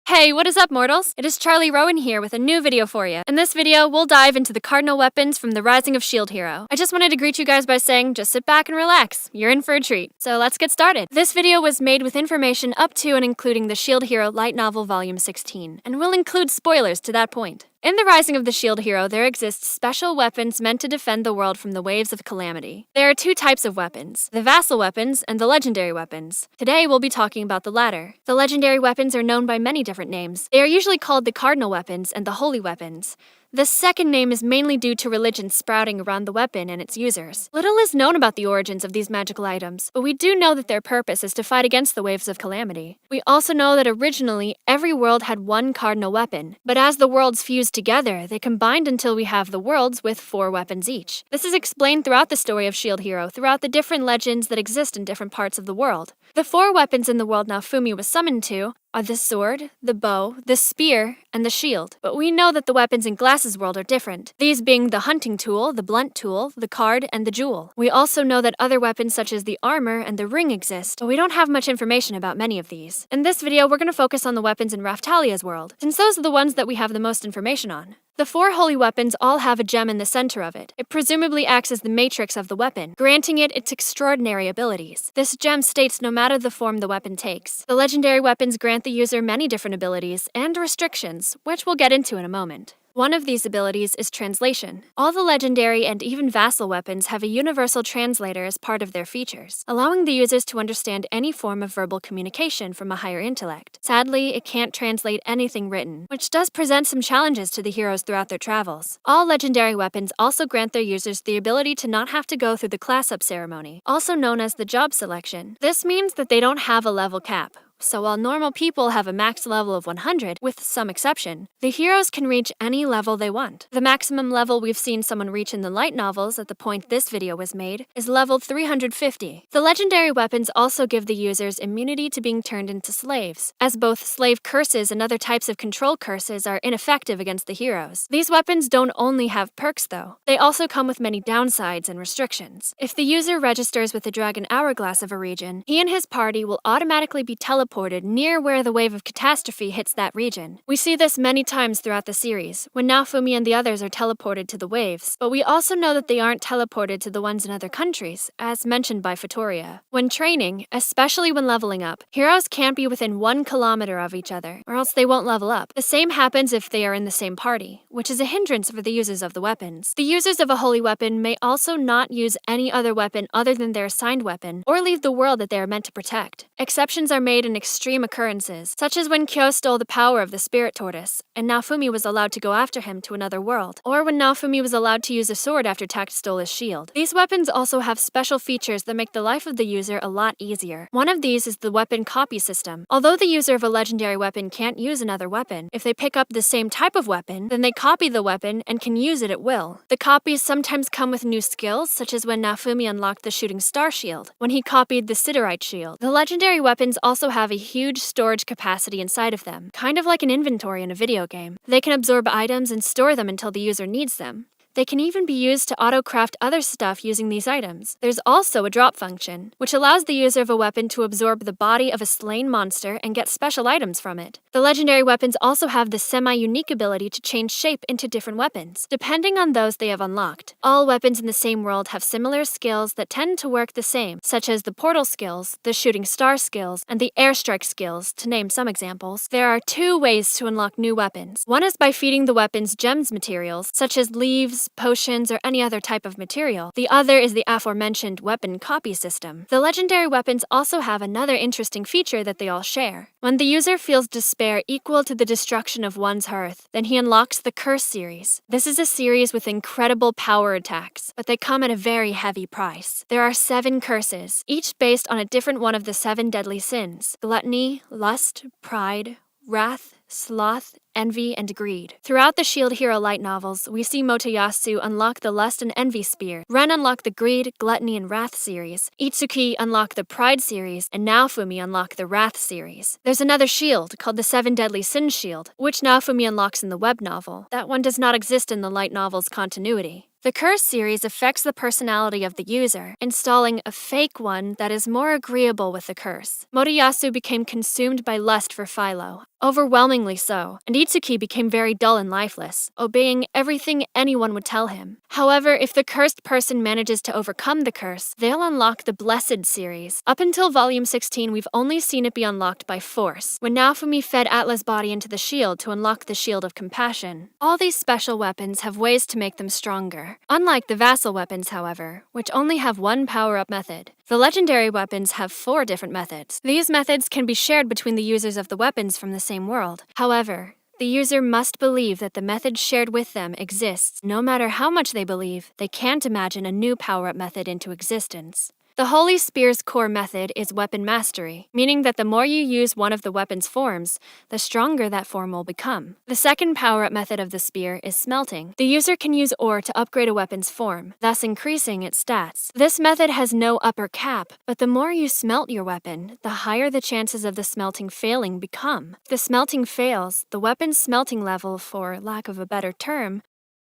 Hey, what is up, mortals? It is Charlie Rowen here with a new video for you. In this video, we'll dive into the Cardinal weapons from the Rising of S.H.I.E.L.D. hero. I just wanted to greet you guys by saying, just sit back and relax. You're in for a treat. So let's get started. This video was made with information up to and including the S.H.I.E.L.D. hero light novel volume 16, and will include spoilers to that point. In the Rising of the S.H.I.E.L.D. hero, there exists special weapons meant to defend the world from the waves of calamity. There are two types of weapons, the vassal weapons and the legendary weapons. Today, we'll be talking about the latter. The legendary weapons are known by many different names. They are usually called the Cardinal weapons and the Holy weapons. The second name is mainly due to religion sprouting around the weapon and its users. Little is known about the origins of these magical items, but we do know that their purpose is to fight against the waves of calamity. We also know that originally, every world had one cardinal weapon, but as the worlds fused together, they combined until we have the worlds with 4 weapons each. This is explained throughout the story of S.H.I.E.L.D. hero, throughout the different legends that exist in different parts of the world. The 4 weapons in the world Naofumi was summoned to are the sword, the bow, the spear, and the shield. But we know that the weapons in Glass's world are different, these being the hunting tool, the blunt tool, the card, and the jewel. We also know that other weapons such as the armor and the ring exist, but we don't have much information about many of these. In this video, we're going to focus on the weapons in Raphtalia's world, since those are the ones that we have the most information on. The 4 holy weapons all have a gem in the center of it. It presumably acts as the matrix of the weapon, granting it its extraordinary abilities. This gem states no matter the form the weapon takes. The legendary weapons grant the user many different abilities and restrictions, which we'll get into in a moment. One of these abilities is translation. All the legendary and even vassal weapons have a universal translator as part of their features, allowing the users to understand any form of verbal communication from a higher intellect. Sadly, it can't translate anything written, which does present some challenges to the heroes throughout their travels. All legendary weapons also grant their users the ability to not have to go through the class-up ceremony, also known as the job selection. This means that they don't have a level cap. So while normal people have a max level of 100, with some exception, the heroes can reach any level they want. The maximum level we've seen someone reach in the light novels at the point this video was made is level 350. The legendary weapons also give the users immunity to being turned into slaves, as both slave curses and other types of control curses are ineffective against the heroes. These weapons don't only have perks though, they also come with many downsides and restrictions. If the user registers with the Dragon Hourglass of a region, he and his party will automatically be teleported near where the wave of catastrophe hits that region. We see this many times throughout the series, when Naofumi and the others are teleported to the waves, but we also know that they aren't teleported to the ones in other countries, as mentioned by Fatoria. When training, especially when leveling up, heroes can't be within 1 kilometer of each other, or else they won't level up. The same happens if they are in the same party, which is a hindrance for the users of the weapons. The users of a holy weapon may also not use any other weapon other than their assigned weapon, or leave the world that they are meant to protect. Exceptions are made in extreme occurrences, such as when Kyo stole the power of the spirit tortoise, and Naofumi was allowed to go after him to another world, or when Naofumi was allowed to use a sword after Tact stole his shield. These weapons also have special features that make the life of the user a lot easier. One of these is the weapon copy system. Although the user of a legendary weapon can't use another weapon, if they pick up the same type of weapon, then they copy the weapon and can use it at will. The copies sometimes come with new skills, such as when Naofumi unlocked the shooting star shield, when he copied the Siderite shield. The legendary weapons also have a huge storage capacity inside of them, kind of like an inventory in a video game. They can absorb items and store them until the user needs them. They can even be used to auto-craft other stuff using these items. There's also a drop function, which allows the user of a weapon to absorb the body of a slain monster and get special items from it. The legendary weapons also have the semi-unique ability to change shape into different weapons, depending on those they have unlocked. All weapons in the same world have similar skills that tend to work the same, such as the portal skills, the shooting star skills, and the airstrike skills, to name some examples. There are 2 ways to unlock new weapons. One is by feeding the weapons gems materials, such as leaves, potions, or any other type of material. The other is the aforementioned weapon copy system. The legendary weapons also have another interesting feature that they all share. When the user feels despair equal to the destruction of one's hearth, then he unlocks the Curse series. This is a series with incredible power attacks, but they come at a very heavy price. There are 7 curses, each based on a different one of the 7 deadly sins: gluttony, lust, pride, wrath, sloth, envy, and greed. Throughout the S.H.I.E.L.D. hero light novels, we see Motoyasu unlock the Lust and Envy spear, Ren unlock the Greed, Gluttony, and Wrath series, Itsuki unlock the Pride series, and Naofumi unlock the Wrath series. There's another shield called the 7 Deadly Sins shield, which Naofumi unlocks in the web novel. That one does not exist in the light novel's continuity. The Curse series affects the personality of the user, installing a fake one that is more agreeable with the curse. Motoyasu became consumed by lust for Philo, Overwhelmingly so, and Itsuki became very dull and lifeless, obeying everything anyone would tell him. However, if the cursed person manages to overcome the curse, they'll unlock the Blessed series. Up until Volume 16, we've only seen it be unlocked by force, when Naofumi fed Atla's body into the shield to unlock the Shield of Compassion. All these special weapons have ways to make them stronger. Unlike the vassal weapons, however, which only have one power-up method, the legendary weapons have 4 different methods. These methods can be shared between the users of the weapons from the same world. However, the user must believe that the method shared with them exists. No matter how much they believe, they can't imagine a new power-up method into existence. The Holy Spear's core method is weapon mastery, meaning that the more you use one of the weapon's forms, the stronger that form will become. The second power-up method of the spear is smelting. The user can use ore to upgrade a weapon's form, thus increasing its stats. This method has no upper cap, but the more you smelt your weapon, the higher the chances of the smelting failing become. If the smelting fails, the weapon's smelting level, for lack of a better term,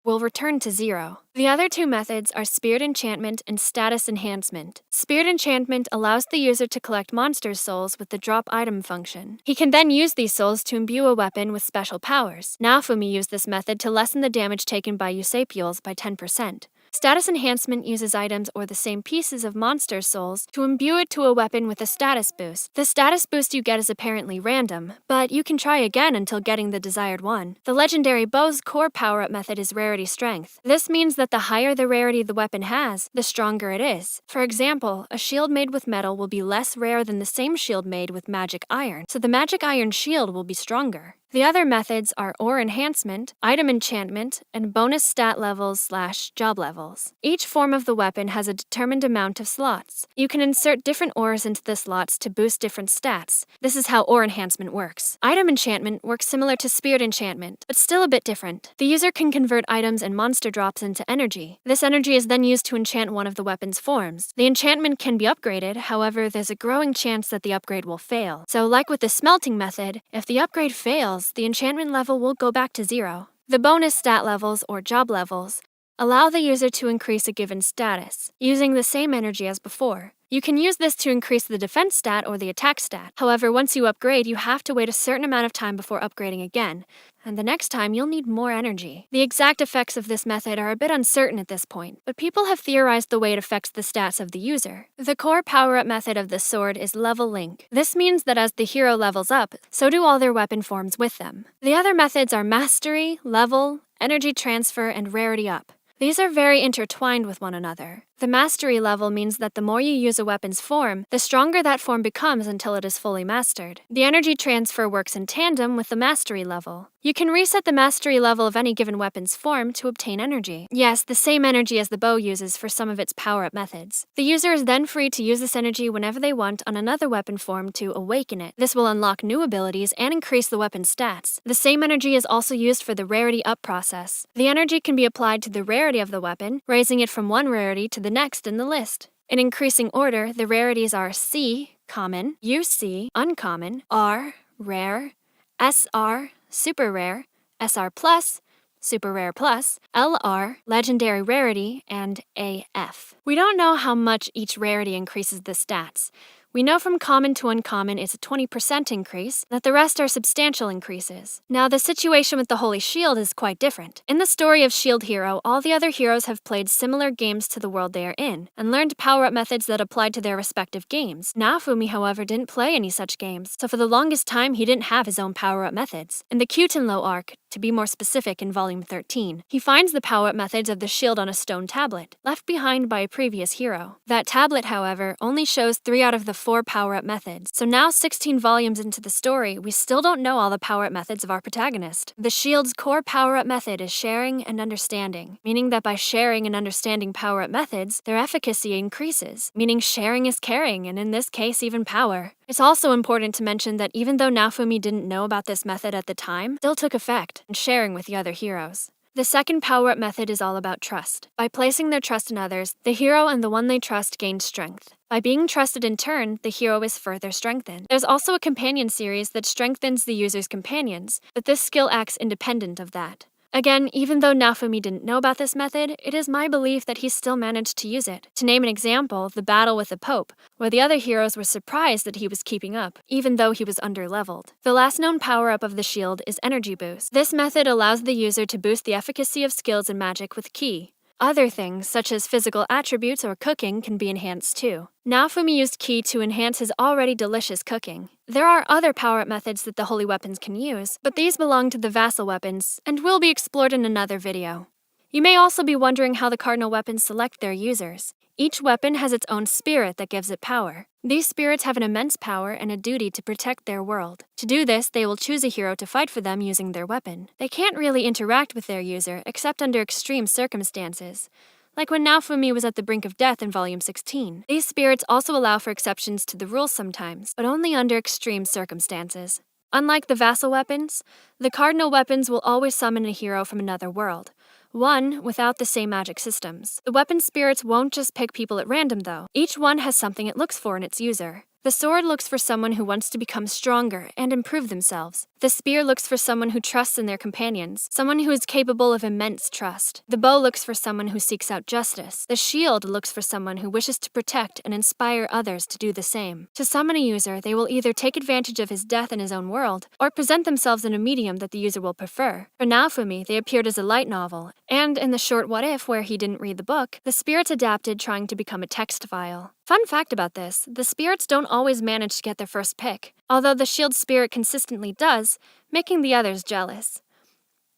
will return to 0. The other 2 methods are Spirit Enchantment and Status Enhancement. Spirit Enchantment allows the user to collect monsters' souls with the drop item function. He can then use these souls to imbue a weapon with special powers. Naofumi used this method to lessen the damage taken by Eusapiels by 10%. Status Enhancement uses items or the same pieces of monster souls to imbue it to a weapon with a status boost. The status boost you get is apparently random, but you can try again until getting the desired one. The legendary bow's core power-up method is Rarity Strength. This means that the higher the rarity the weapon has, the stronger it is. For example, a shield made with metal will be less rare than the same shield made with magic iron, so the magic iron shield will be stronger. The other methods are Ore Enhancement, Item Enchantment, and bonus stat levels/job levels. Each form of the weapon has a determined amount of slots. You can insert different ores into the slots to boost different stats. This is how Ore Enhancement works. Item Enchantment works similar to Spirit Enchantment, but still a bit different. The user can convert items and monster drops into energy. This energy is then used to enchant one of the weapon's forms. The enchantment can be upgraded, however, there's a growing chance that the upgrade will fail. So like with the smelting method, if the upgrade fails, the enchantment level will go back to 0. The bonus stat levels, or job levels, allow the user to increase a given status, using the same energy as before. You can use this to increase the defense stat or the attack stat. However, once you upgrade, you have to wait a certain amount of time before upgrading again, and the next time you'll need more energy. The exact effects of this method are a bit uncertain at this point, but people have theorized the way it affects the stats of the user. The core power-up method of the sword is Level Link. This means that as the hero levels up, so do all their weapon forms with them. The other methods are Mastery, Level, Energy Transfer, and Rarity Up. These are very intertwined with one another. The mastery level means that the more you use a weapon's form, the stronger that form becomes until it is fully mastered. The energy transfer works in tandem with the mastery level. You can reset the mastery level of any given weapon's form to obtain energy. Yes, the same energy as the bow uses for some of its power-up methods. The user is then free to use this energy whenever they want on another weapon form to awaken it. This will unlock new abilities and increase the weapon's stats. The same energy is also used for the Rarity Up process. The energy can be applied to the rarity of the weapon, raising it from one rarity to the next in the list. In increasing order, the rarities are C, common, UC, uncommon, R, rare, SR, super rare, SR plus, super rare plus, LR, legendary rarity, and AF. We don't know how much each rarity increases the stats. We know from common to uncommon it's a 20% increase, that the rest are substantial increases. Now, the situation with the Holy Shield is quite different. In the story of Shield Hero, all the other heroes have played similar games to the world they are in, and learned power-up methods that applied to their respective games. Naofumi, however, didn't play any such games, so for the longest time he didn't have his own power-up methods. In the Cutenlo arc, to be more specific in Volume 13, he finds the power-up methods of the shield on a stone tablet, left behind by a previous hero. That tablet, however, only shows 3 out of the 4 power-up methods, so now 16 volumes into the story, we still don't know all the power-up methods of our protagonist. The shield's core power-up method is sharing and understanding, meaning that by sharing and understanding power-up methods, their efficacy increases, meaning sharing is caring, and in this case, even power. It's also important to mention that even though Naofumi didn't know about this method at the time, it still took effect in sharing with the other heroes. The second power-up method is all about trust. By placing their trust in others, the hero and the one they trust gain strength. By being trusted in turn, the hero is further strengthened. There's also a companion series that strengthens the user's companions, but this skill acts independent of that. Again, even though Naofumi didn't know about this method, it is my belief that he still managed to use it. To name an example, the battle with the Pope, where the other heroes were surprised that he was keeping up, even though he was underleveled. The last known power-up of the shield is Energy Boost. This method allows the user to boost the efficacy of skills and magic with ki. Other things, such as physical attributes or cooking, can be enhanced too. Naofumi used ki to enhance his already delicious cooking. There are other power-up methods that the holy weapons can use, but these belong to the vassal weapons, and will be explored in another video. You may also be wondering how the cardinal weapons select their users. Each weapon has its own spirit that gives it power. These spirits have an immense power and a duty to protect their world. To do this, they will choose a hero to fight for them using their weapon. They can't really interact with their user except under extreme circumstances, like when Naofumi was at the brink of death in Volume 16. These spirits also allow for exceptions to the rules sometimes, but only under extreme circumstances. Unlike the vassal weapons, the cardinal weapons will always summon a hero from another world, one without the same magic systems. The weapon spirits won't just pick people at random though. Each one has something it looks for in its user. The sword looks for someone who wants to become stronger and improve themselves. The spear looks for someone who trusts in their companions, someone who is capable of immense trust. The bow looks for someone who seeks out justice. The shield looks for someone who wishes to protect and inspire others to do the same. To summon a user, they will either take advantage of his death in his own world, or present themselves in a medium that the user will prefer. For Naofumi, they appeared as a light novel, and in the short What If where he didn't read the book, the spirits adapted trying to become a text file. Fun fact about this, the spirits don't always manage to get their first pick, although the shield spirit consistently does, making the others jealous.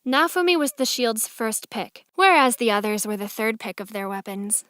Naofumi was the shield's first pick, whereas the others were the third pick of their weapons.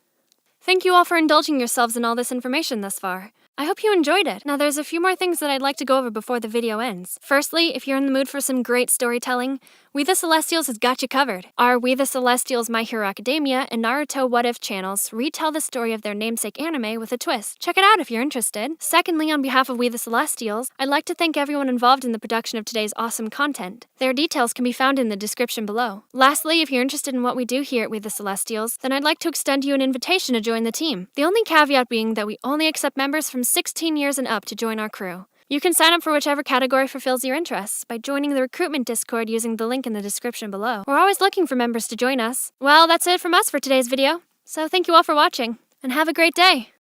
Thank you all for indulging yourselves in all this information thus far. I hope you enjoyed it. Now there's a few more things that I'd like to go over before the video ends. Firstly, if you're in the mood for some great storytelling, We the Celestials has got you covered. Our We the Celestials My Hero Academia and Naruto What If channels retell the story of their namesake anime with a twist. Check it out if you're interested. Secondly, on behalf of We the Celestials, I'd like to thank everyone involved in the production of today's awesome content. Their details can be found in the description below. Lastly, if you're interested in what we do here at We the Celestials, then I'd like to extend you an invitation to join the team. The only caveat being that we only accept members from 16 years and up to join our crew. You can sign up for whichever category fulfills your interests by joining the recruitment Discord using the link in the description below. We're always looking for members to join us. Well, that's it from us for today's video. So thank you all for watching, and have a great day!